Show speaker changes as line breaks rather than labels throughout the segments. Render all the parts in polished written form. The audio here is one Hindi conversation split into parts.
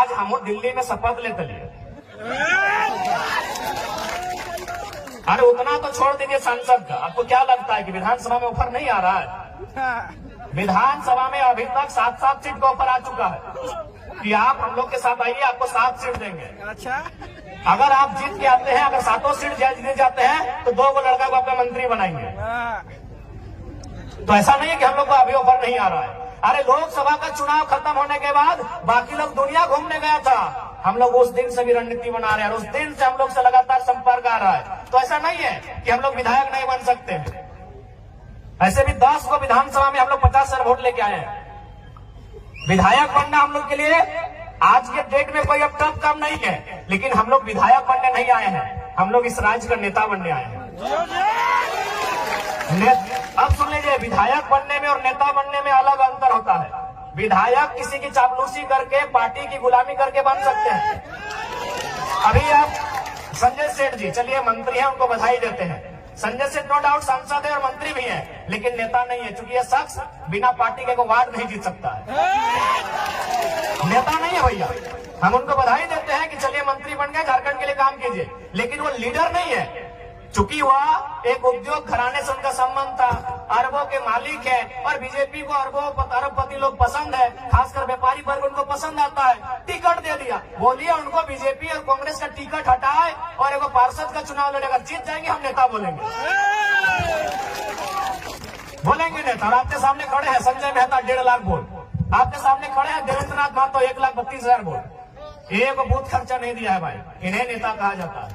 आज हम दिल्ली में शपथ लेते लिए। अरे उतना तो छोड़ दीजिए सांसद का, आपको क्या लगता है कि विधानसभा में ऑफर नहीं आ रहा है? विधानसभा में अभी तक 7 सीट का ऑफर आ चुका है कि आप हम लोग के साथ आइए, आपको 7 सीट देंगे।
अच्छा,
अगर आप जीत के आते हैं, अगर 7 सीट जीत जाते हैं तो 2 लड़का को आपका मंत्री बनाएंगे। तो ऐसा नहीं है कि हम लोग को अभी ऑफर नहीं आ रहा है। अरे लोकसभा का चुनाव खत्म होने के बाद बाकी लोग दुनिया घूमने गया था, हम लोग उस दिन से भी रणनीति बना रहे हैं और उस दिन से हम लोग से लगातार संपर्क आ रहा है। तो ऐसा नहीं है कि हम लोग विधायक नहीं बन सकते हैं। ऐसे भी 10 को विधानसभा में हम लोग 50 वोट लेके आए हैं। विधायक बनना हम लोग के लिए आज के डेट में कोई अब टफ काम नहीं है, लेकिन हम लोग विधायक बनने नहीं आए हैं, हम लोग इस राज्य का नेता बनने आए हैं। अब सुन लीजिए, विधायक बनने में और नेता बनने में अलग अंतर होता है। विधायक किसी की चापलूसी करके, पार्टी की गुलामी करके बन सकते हैं। अभी आप संजय सेठ जी, चलिए मंत्री हैं, उनको बधाई देते हैं। संजय सेठ नो डाउट सांसद है और मंत्री भी हैं, लेकिन नेता नहीं है, क्योंकि यह शख्स बिना पार्टी के वार्ड नहीं जीत सकता है। नेता नहीं है भैया। हम उनको बधाई देते हैं कि चलिए मंत्री बन गए, झारखंड के लिए काम कीजिए, लेकिन वो लीडर नहीं है। चूंकि वह एक उद्योग घराने से उनका संबंध था, अरबों के मालिक है और बीजेपी को अरबपति लोग पसंद है, खासकर व्यापारी वर्ग उनको पसंद आता है, टिकट दे दिया। बोलिए उनको बीजेपी और कांग्रेस का टिकट हटाए और एक पार्षद का चुनाव लड़ेगा, जीत जाएंगे, हम नेता बोलेंगे। बोलेंगे नेता। और आपके सामने खड़े हैं संजय मेहता 1.5 लाख वोट, आपके सामने खड़े हैं देवेंद्र नाथ महतो 1,32,000 वोट। एक बूथ खर्चा नहीं दिया है भाई, इन्हें नेता कहा जाता है।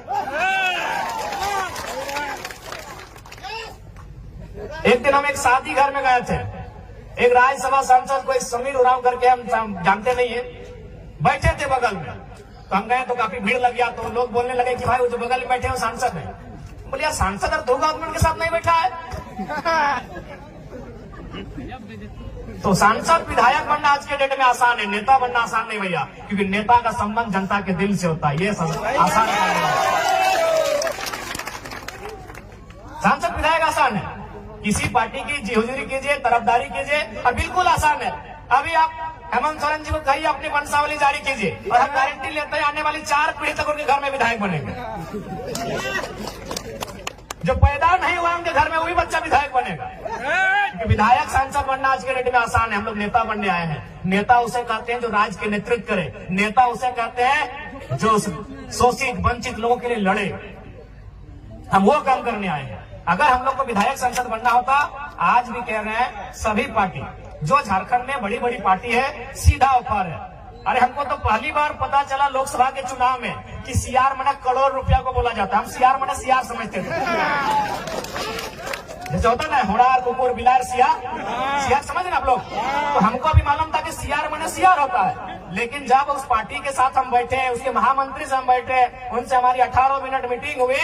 एक दिन हम एक शादी घर में गए थे, एक राज्यसभा सांसद को समीर उरांव करके, हम जानते नहीं है, बैठे थे बगल में। तो हम गए तो काफी भीड़ लग गया, तो लोग बोलने लगे कि भाई वो जो बगल में बैठे हैं सांसद है। बोले यार सांसद और 2 गवर्नमेंट के साथ नहीं बैठा है। तो सांसद विधायक बनना आज के डेट में आसान है, नेता बनना आसान नहीं भैया, क्योंकि नेता का संबंध जनता के दिल से होता है। ये आसान है। सांसद विधायक आसान है, किसी पार्टी की हुजूरी कीजिए, तरफदारी कीजिए, और बिल्कुल आसान है। अभी आप हेमंत सोरेन जी को कहिए अपनी वंशावली जारी कीजिए, और हम गारंटी लेते हैं आने वाली 4 पीढ़ी तक उनके घर में विधायक बनेंगे। जो पैदा नहीं हुआ उनके घर में वही बच्चा विधायक बनेगा। क्योंकि विधायक सांसद बनना आज के डेट में आसान है। हम लोग नेता बनने आए हैं। नेता उसे कहते हैं जो राज्य के नेतृत्व करे, नेता उसे कहते हैं जो शोषित वंचित लोगों के लिए लड़े। हम वो काम करने आए हैं। अगर हम लोग को विधायक सांसद बनना होता, आज भी कह रहे हैं सभी पार्टी जो झारखंड में बड़ी बड़ी पार्टी है, सीधा ऑफर है। अरे हमको तो पहली बार पता चला लोकसभा के चुनाव में कि सीआर मने करोड़ रुपया को बोला जाता है। हम सीआर मने सीआर समझते थे, जैसे होता ना होड़ार कुकुर बिलार सीआर समझ ना आप लोग। तो हमको भी मालूम था कि सीआर मने सीआर होता है, लेकिन जब उस पार्टी के साथ हम बैठे, उसके महामंत्री से हम बैठे, उनसे हमारी 18 मिनट मीटिंग हुई,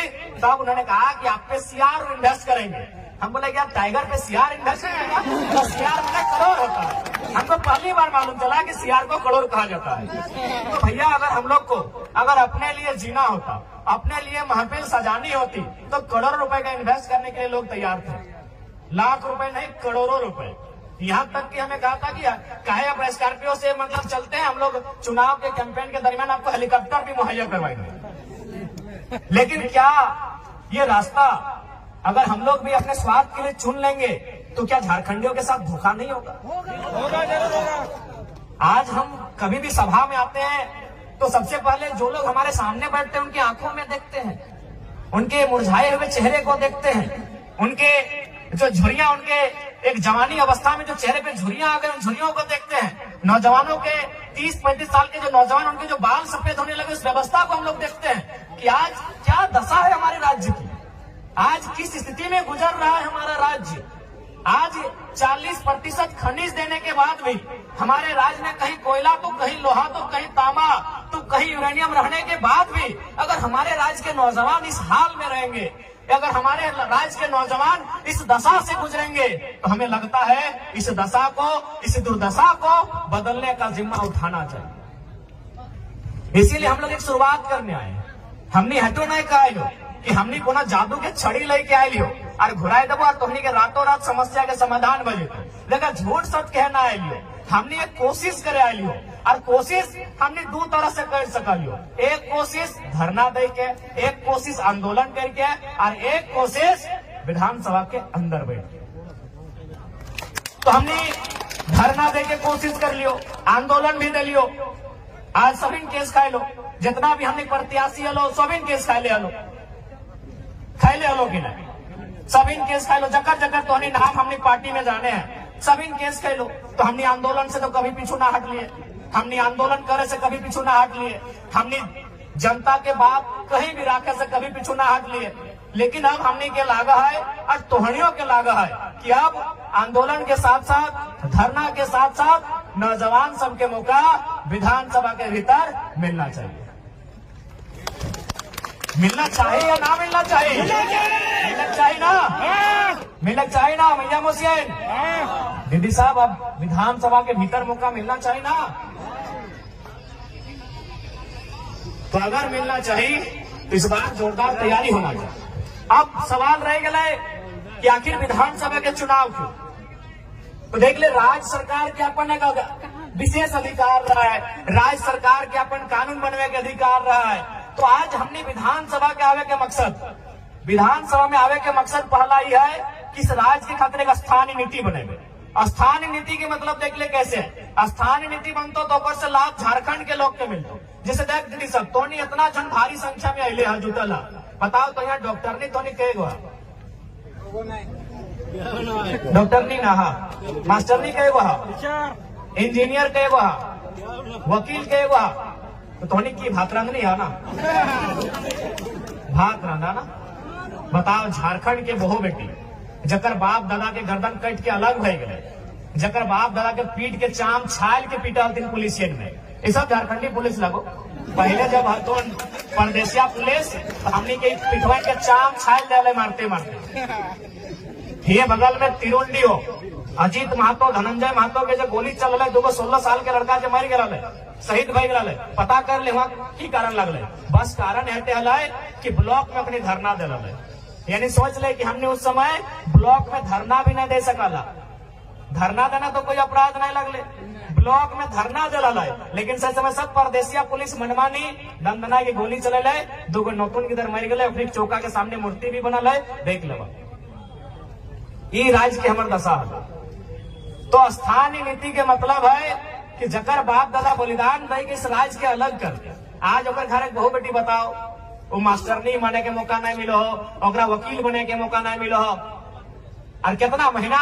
तब उन्होंने कहा कि आप पे सीआर इन्वेस्ट करेंगे। हम बोले क्या टाइगर पे सीआर इन्वेस्ट करेगा? तो सीआर में करोड़ होता है। हमको पहली बार मालूम चला कि सीआर को करोड़ कहा जाता है। तो भैया अगर हम लोग को अगर अपने लिए जीना होता, अपने लिए महफिल सजानी होती, तो करोड़ों रुपए का इन्वेस्ट करने के लिए लोग तैयार थे। लाख रुपए नहीं, करोड़ों रुपए। यहाँ तक कि हमें कहा था कि काहे आप स्कॉर्पियो से मतलब चलते हैं, हम लोग चुनाव के कैंपेन के दरमियान आपको हेलीकॉप्टर भी मुहैया करवाएंगे। लेकिन क्या ये रास्ता अगर हम लोग भी अपने स्वार्थ के लिए चुन लेंगे तो क्या झारखंडियों के साथ धोखा नहीं होगा? आज हम कभी भी सभा में आते हैं तो सबसे पहले जो लोग हमारे सामने बैठते हैं उनकी आंखों में देखते हैं, उनके मुरझाए हुए चेहरे को देखते हैं, उनके जो झुर्रियां, उनके एक जवानी अवस्था में जो चेहरे पे झुर्रियां आ गए, उन झुर्रियों को देखते हैं। नौजवानों के 30-35 साल के जो नौजवान, उनके जो बाल सफेद होने लगे, उस व्यवस्था को हम लोग देखते हैं कि आज क्या दशा है हमारे राज्य की, आज किस स्थिति में गुजर रहा है हमारा राज्य। आज 40% खनिज देने के बाद भी हमारे राज्य में कहीं कोयला तो कहीं लोहा तो कहीं तांबा तो कहीं यूरेनियम रहने के बाद भी अगर हमारे राज्य के नौजवान इस हाल में रहेंगे, अगर हमारे राज्य के नौजवान इस दशा से गुजरेंगे, तो हमें लगता है इस दशा को, इस दुर्दशा को बदलने का जिम्मा उठाना चाहिए। इसीलिए हम लोग एक शुरुआत करने आए हैं। हमने हटो नहीं कहा कि हमने कोना जादू के छड़ी लेके आये लियो और घुराए देवो और तुमने के रातों रात समस्या के समाधान बजे, लेकिन झूठ सच कहना आये लियो। हमने एक कोशिश करे आये लियो और कोशिश हमने दो तरह से कर सकलियो। एक कोशिश धरना दे के, एक कोशिश आंदोलन करके, और एक कोशिश विधानसभा के अंदर बैठ के। तो हमने धरना दे के कोशिश कर लियो, आंदोलन भी दे लियो। आज सभी केस खाए लो, जितना भी हमने प्रत्याशी लो सभी केस खाए ले आलो, खाए ले आलो कि नहीं, सभी केस खाए लो। जगह जगह तो नाम हमने पार्टी में जाने हैं, सभी केस खाए लो। तो हमने आंदोलन से तो कभी पीछू ना हट लिए, हमने आंदोलन करे से कभी पीछू ना हट लिए, हमने जनता के बात कहीं भी राखे से कभी पीछू ना हट लिए। लेकिन अब हमने के लागा है और तोहनियों के लागा है कि अब आंदोलन के साथ साथ, धरना के साथ साथ नौजवान सब के मौका विधानसभा के भीतर मिलना चाहिए। मिलना चाहिए या ना मिलना चाहिए? मिलना चाहिए ना, मिलना चाहिए ना मैया मोसियन दीदी साहब, अब विधानसभा के भीतर मौका मिलना चाहिए ना। तो अगर मिलना चाहिए तो इस बार जोरदार तैयारी होना चाहिए। अब सवाल रह गया कि आखिर विधानसभा के चुनाव क्यों? तो देख ले, राज्य सरकार के अपन एक विशेष अधिकार रहा है, राज्य सरकार के अपन कानून बनने के अधिकार रहा है। तो आज हमने विधानसभा के आवे के मकसद, विधानसभा में आवे के मकसद पहला ही है कि इस राज्य के खातिर एक स्थानीय नीति बनेगे। स्थानीय नीति के मतलब देख ले कैसे, स्थानीय नीति बनतो तो ऊपर से लाभ झारखंड के लोग के मिलतो। जैसे देख दीदी सब तो नहीं इतना जन भारी संख्या में अले है जुटला, बताओ तो यहाँ डॉक्टर नहीं तो नहीं कहेगा, डॉक्टर नहीं ना, मास्टर नहीं कहेगा, इंजीनियर कहेगा, वकील कहेगा, तो तोनी की भातरंग नहीं है ना, भात रंगा ना। बताओ झारखंड के बहु बेटी जकर बाप दादा के गर्दन कट के अलग हो गए, जकर बाप दादा के पीट के चाम छाल के पीटा दिन पुलिसियन में, ये सब झारखंडी पुलिस लगो। पहले जब तो परदेसिया पुलिस तो हमने के पिटवा के चाम छाल डाले मारते मारते। ये बगल में तिरुंडी हो, अजीत महतो, धनंजय महतो के जो गोली चल रहा है, 16 साल के लड़का जो मर गया शहीद भई गया, पता कर ले वहाँ की कारण लगल। बस कारण हटे है कि ब्लॉक में अपनी धरना दे रहा, यानी सोच ले कि हमने उस समय ब्लॉक में धरना भी नहीं दे सकला। धरना देना तो कोई अपराध नहीं लगले, ब्लॉक में धरना दे रहा है। लेकिन सही समय सब परदेसिया पुलिस मनमानी दंदना की गोली चले ले, 2 नौतुन किधर मर गए, अपनी चौका के सामने मूर्ति भी बनल है, देख लो। ये राज्य की हमारे दशा है। तो स्थानीय नीति के मतलब है कि जकर बाप दादा बलिदान दे के इस राज्य के अलग कर। आज अगर घर एक बहु बेटी बताओ, वो मास्टरनी बने के मौका नहीं मिलो हो, ओकरा वकील बने के मौका नहीं मिलो हो, और कितना महीना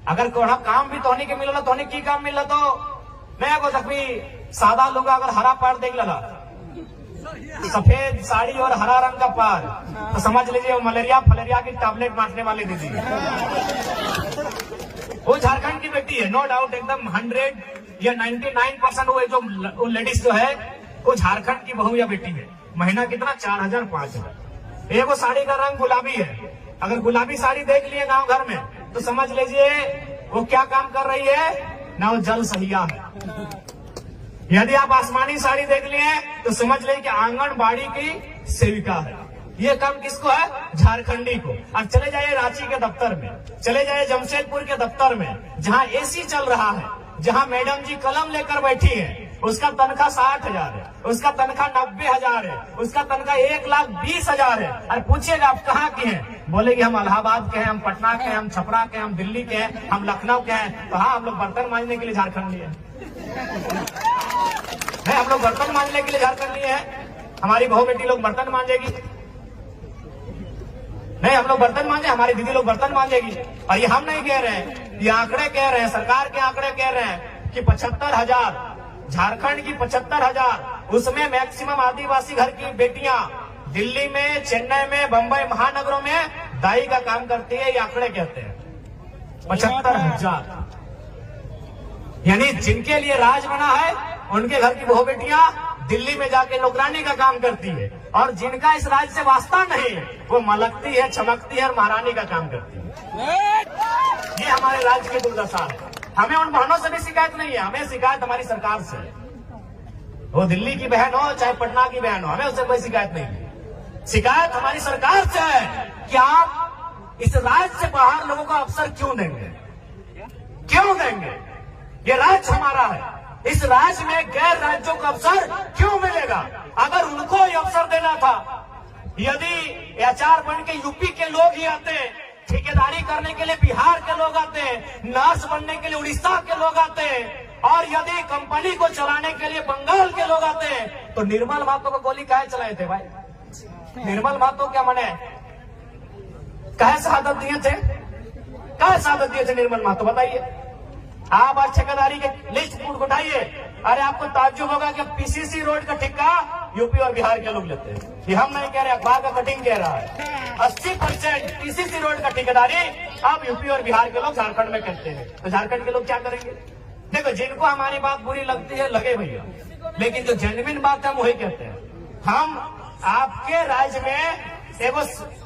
अगर कोड़ा काम भी तोहनी के मिलो, तोहनी की काम मिलो तो मैं को तभी सादा लोग अगर हरा पैर देख लगा, सफेद साड़ी और हरा रंग का पैर, तो समझ लीजिए वो मलेरिया फलेरिया की टैबलेट बांटने वाली दीदी। वो झारखंड की बेटी है, नो डाउट, एकदम 100 या 99% वो जो लेडीज जो है वो झारखंड की बहू या बेटी है। महीना कितना, 4000 5000। एक वो साड़ी का रंग गुलाबी है, अगर गुलाबी साड़ी देख लिए गांव घर में तो समझ लीजिए वो क्या काम कर रही है ना, वो जल सहिया है। यदि आप आसमानी साड़ी देख लिए तो समझ लीजिए कि आंगनबाड़ी की सेविका है। ये काम किसको है? झारखंडी को। अब चले जाइए रांची के दफ्तर में, चले जाइए जमशेदपुर के दफ्तर में, जहां एसी चल रहा है, जहां मैडम जी कलम लेकर बैठी है, उसका तनख्वाह 60,000 है, उसका तनख्वाह 90,000 है, उसका तनख्वाह 1,20,000 है। और पूछिएगा आप कहाँ के हैं, बोलेगी हम इलाहाबाद के हैं, हम पटना के हैं, हम छपरा के हैं, हम दिल्ली के हैं, हम लखनऊ के हैं। तो हाँ, हम लोग बर्तन मांजने के लिए झारखंड लिए नहीं, हम लोग बर्तन मांजने के लिए झारखंड लिए हैं। हमारी बहु बेटी लोग बर्तन मांजेगी नहीं, हम लोग बर्तन मांजे, हमारी दीदी लोग बर्तन मांजेगी। और ये हम नहीं कह रहे हैं, ये आंकड़े कह रहे हैं, सरकार के आंकड़े कह रहे हैं कि 75,000 झारखंड की 75,000, उसमें मैक्सिमम आदिवासी घर की बेटियां दिल्ली में, चेन्नई में, बंबई महानगरों में दाई का काम करती है। ये आंकड़े कहते हैं 75,000, यानी जिनके लिए राज बना है उनके घर की बहु बेटियां दिल्ली में जाके नौकरानी का काम करती है, और जिनका इस राज्य से वास्ता नहीं वो मलकती है, चमकती है और महारानी का काम करती है। ये हमारे राज्य की दुर्दशा है। हमें उन बहनों से भी शिकायत नहीं है, हमें शिकायत हमारी सरकार से। वो दिल्ली की बहन हो चाहे पटना की बहन हो, हमें उससे कोई शिकायत नहीं है। शिकायत हमारी सरकार से है कि आप इस राज्य से बाहर लोगों को अवसर क्यों देंगे, क्यों देंगे? ये राज्य हमारा है, इस राज्य में गैर राज्यों को अवसर क्यों मिलेगा? अगर उनको ये अवसर देना था, यदि एचआर बन के यूपी के लोग ही आते, ठेकेदारी करने के लिए बिहार के लोग आते, नर्स बनने के लिए उड़ीसा के लोग आते, और यदि कंपनी को चलाने के लिए बंगाल के लोग आते, तो निर्मल महतो को गोली काहे चलाए थे भाई? निर्मल महतो क्या माने काहे शहादत दिए थे? काहे शहादत दिए थे निर्मल महतो, बताइए। आप आज ठेकेदारी के लिस्ट उठाइए, अरे आपको ताज्जुब होगा कि पीसीसी रोड का ठेका यूपी और बिहार के लोग लेते हैं। ये हम नहीं कह रहे, अखबार का कटिंग कह रहा है। 80% पीसीसी रोड का ठेकेदारी अब यूपी और बिहार के लोग झारखंड में करते हैं। तो झारखंड के लोग क्या करेंगे? देखो, जिनको हमारी बात बुरी लगती है लगे भैया, लेकिन जो जेन्युइन बात है हम वही कहते हैं। हम आपके राज्य में एगो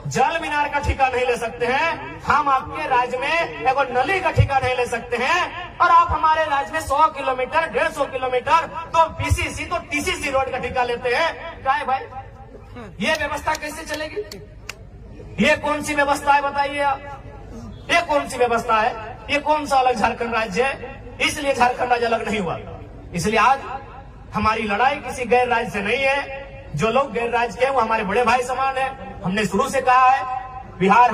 जल मीनार का ठेका नहीं ले सकते हैं, हम आपके राज्य में एगो नली का ठेका नहीं ले सकते हैं, और आप हमारे राज्य में 100 किलोमीटर 150 किलोमीटर तो पीसीसी तो टीसीसी रोड का ठेका लेते हैं। क्या है भाई, ये व्यवस्था कैसे चलेगी? ये कौन सी व्यवस्था है बताइए आप? ये कौन सी व्यवस्था है? ये कौन सा अलग झारखंड राज्य है? इसलिए झारखंड राज्य अलग नहीं हुआ। इसलिए आज हमारी लड़ाई किसी गैर राज्य से नहीं है। जो लोग गैर राज्य के हैं वो हमारे बड़े भाई समान है। हमने शुरू से कहा है, बिहार